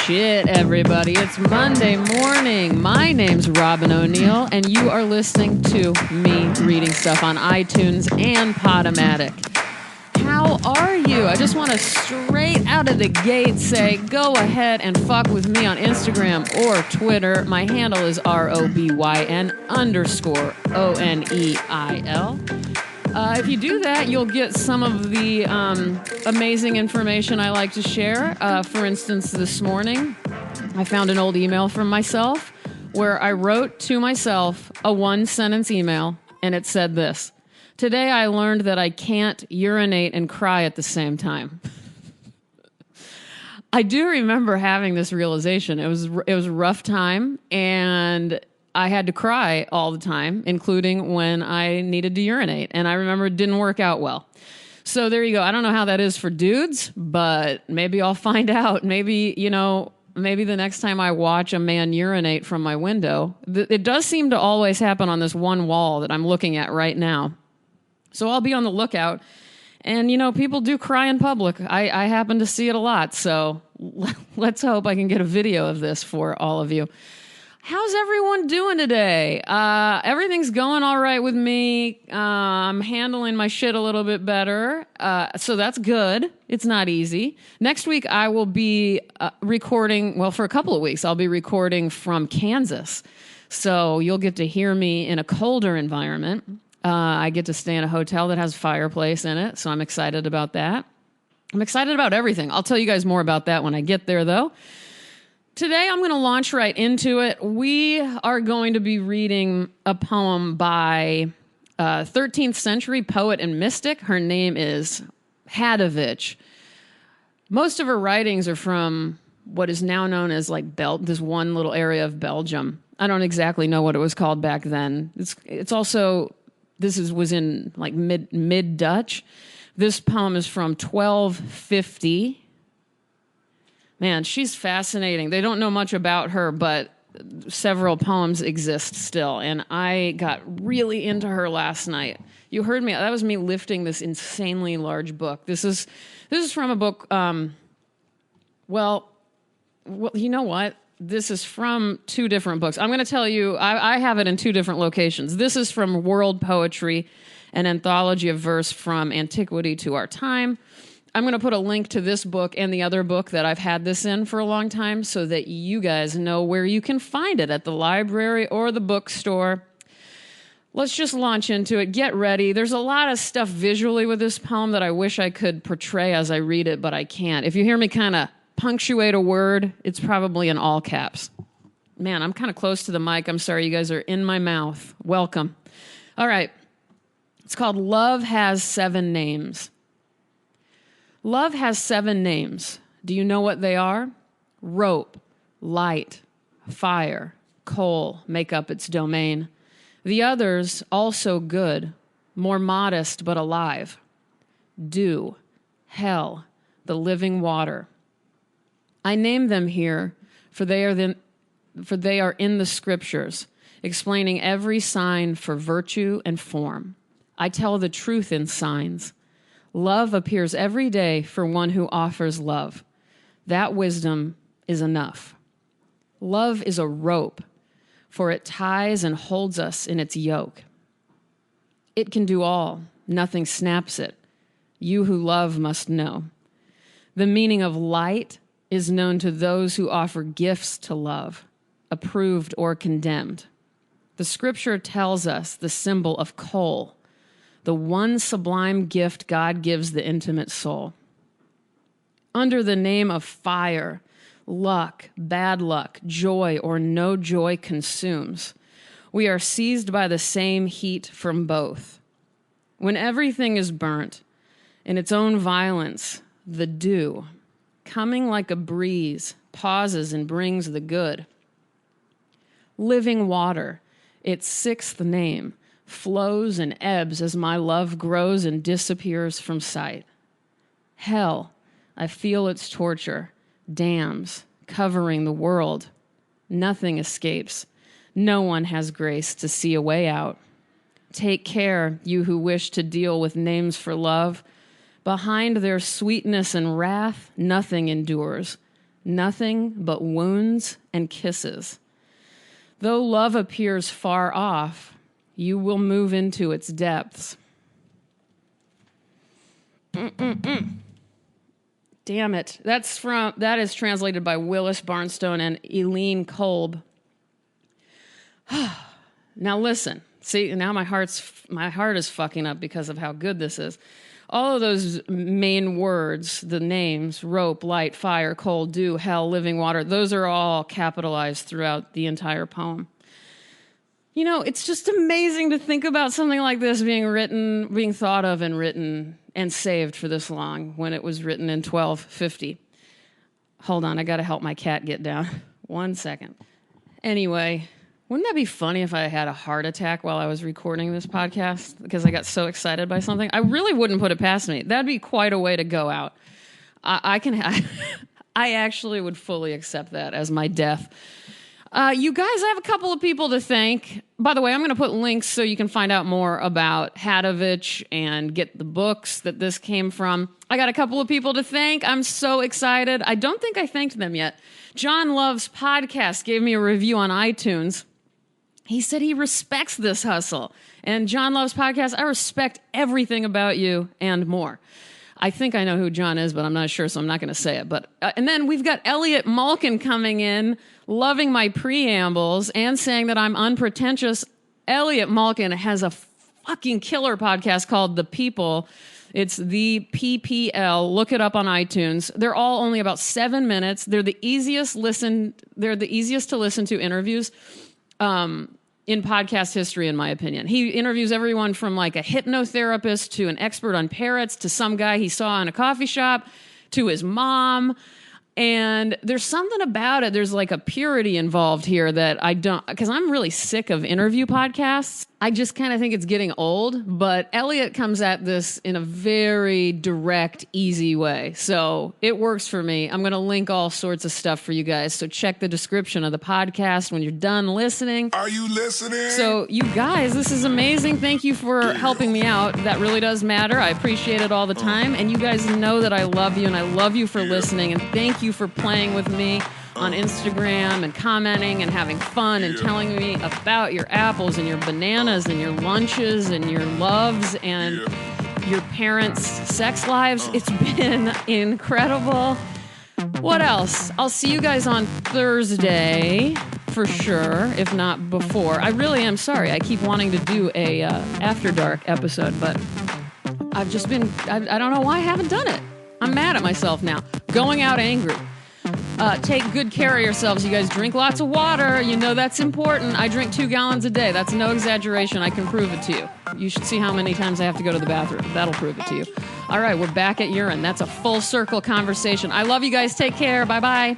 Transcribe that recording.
shit, everybody. It's Monday morning. My name's Robin O'Neill, and you are listening to me reading stuff on iTunes and Podomatic. How are you? I just want to straight out of the gate say, go ahead and fuck with me on Instagram or Twitter. My handle is ROBYN_ONEIL. If you do that, you'll get some of the amazing information I like to share. For instance, this morning, I found an old email from myself where I wrote to myself a one-sentence email, and it said this: "Today I learned that I can't urinate and cry at the same time." I do remember having this realization. It was a rough time, and I had to cry all the time, including when I needed to urinate. And I remember it didn't work out well. So there you go. I don't know how that is for dudes, but maybe I'll find out. Maybe the next time I watch a man urinate from my window, it does seem to always happen on this one wall that I'm looking at right now. So I'll be on the lookout. And, people do cry in public. I happen to see it a lot. So let's hope I can get a video of this for all of you. How's everyone doing today? Everything's going all right with me. I'm handling my shit a little bit better. So that's good. It's not easy. Next week, I will be recording, for a couple of weeks, I'll be recording from Kansas. So you'll get to hear me in a colder environment. I get to stay in a hotel that has a fireplace in it. So I'm excited about that. I'm excited about everything. I'll tell you guys more about that when I get there, though. Today, I'm going to launch right into it. We are going to be reading a poem by 13th century poet and mystic. Her name is Hadewijch. Most of her writings are from what is now known as this one little area of Belgium. I don't exactly know what it was called back then. It's also, was in mid Dutch. This poem is from 1250. Man, she's fascinating. They don't know much about her, but several poems exist still. And I got really into her last night. You heard me. That was me lifting this insanely large book. This is from a book. Well, you know what? This is from two different books. I'm going to tell you, I have it in two different locations. This is from World Poetry, an anthology of verse from antiquity to our time. I'm going to put a link to this book and the other book that I've had this in for a long time so that you guys know where you can find it, at the library or the bookstore. Let's just launch into it. Get ready. There's a lot of stuff visually with this poem that I wish I could portray as I read it, but I can't. If you hear me kind of punctuate a word, it's probably in all caps. Man, I'm kind of close to the mic. I'm sorry, you guys are in my mouth. Welcome. All right. It's called Love Has 7 Names. Love has 7 names. Do you know what they are? Rope, light, fire, coal make up its domain. The others, also good, more modest but alive. Dew, hell, the living water. I name them here, for they are in the scriptures, explaining every sign for virtue and form. I tell the truth in signs. Love appears every day for one who offers love. That wisdom is enough. Love is a rope, for it ties and holds us in its yoke. It can do all, nothing snaps it. You who love must know. The meaning of light is known to those who offer gifts to love, approved or condemned. The scripture tells us the symbol of coal, the one sublime gift God gives the intimate soul. Under the name of fire, luck, bad luck, joy, or no joy consumes. We are seized by the same heat from both. When everything is burnt, in its own violence, the dew, coming like a breeze, pauses and brings the good. Living water, its 6th name, flows and ebbs as my love grows and disappears from sight. Hell, I feel its torture, dams, covering the world. Nothing escapes. No one has grace to see a way out. Take care, you who wish to deal with names for love. Behind their sweetness and wrath, nothing endures. nothing but wounds and kisses. Though love appears far off, you will move into its depths. Damn it. That is translated by Willis Barnstone and Eileen Kolb. Now listen. See, now my heart is fucking up because of how good this is. All of those main words, the names, rope, light, fire, cold, dew, hell, living water, those are all capitalized throughout the entire poem. You know, it's just amazing to think about something like this being thought of and written and saved for this long when it was written in 1250. Hold on, I gotta help my cat get down. 1 second. Anyway, wouldn't that be funny if I had a heart attack while I was recording this podcast because I got so excited by something? I really wouldn't put it past me. That'd be quite a way to go out. I actually would fully accept that as my death. You guys, I have a couple of people to thank. By the way, I'm going to put links so you can find out more about Hadewijch and get the books that this came from. I got a couple of people to thank. I'm so excited. I don't think I thanked them yet. John Love's podcast gave me a review on iTunes. He said he respects this hustle. And John Love's podcast, I respect everything about you and more. I think I know who John is, but I'm not sure, so I'm not going to say it. But and then we've got Elliot Malkin coming in, loving my preambles and saying that I'm unpretentious. Elliot Malkin has a fucking killer podcast called The People. It's the PPL. Look it up on iTunes. They're all only about 7 minutes. They're the easiest to listen to interviews in podcast history, in my opinion. He interviews everyone from like a hypnotherapist to an expert on parrots to some guy he saw in a coffee shop to his mom. And there's something about it. There's like a purity involved here that I don't, because I'm really sick of interview podcasts. I just kind of think it's getting old, but Elliot comes at this in a very direct, easy way. So it works for me. I'm going to link all sorts of stuff for you guys. So check the description of the podcast when you're done listening. Are you listening? So you guys, this is amazing. Thank you for helping me out. That really does matter. I appreciate it all the time. And you guys know that I love you and I love you for listening. And thank you for playing with me on Instagram and commenting and having fun and telling me about your apples and your bananas and your lunches and your loves and your parents' sex lives. It's been incredible. What else? I'll see you guys on Thursday for sure, if not before. I really am sorry. I keep wanting to do a After Dark episode, but I've just been, I don't know why I haven't done it. I'm mad at myself now. Going out angry. Take good care of yourselves, you guys. Drink lots of water. You know that's important. I drink 2 gallons a day. That's no exaggeration. I can prove it to you. You should see how many times I have to go to the bathroom. That'll prove it to you. All right, we're back at urine. That's a full circle conversation. I love you guys. Take care. Bye-bye.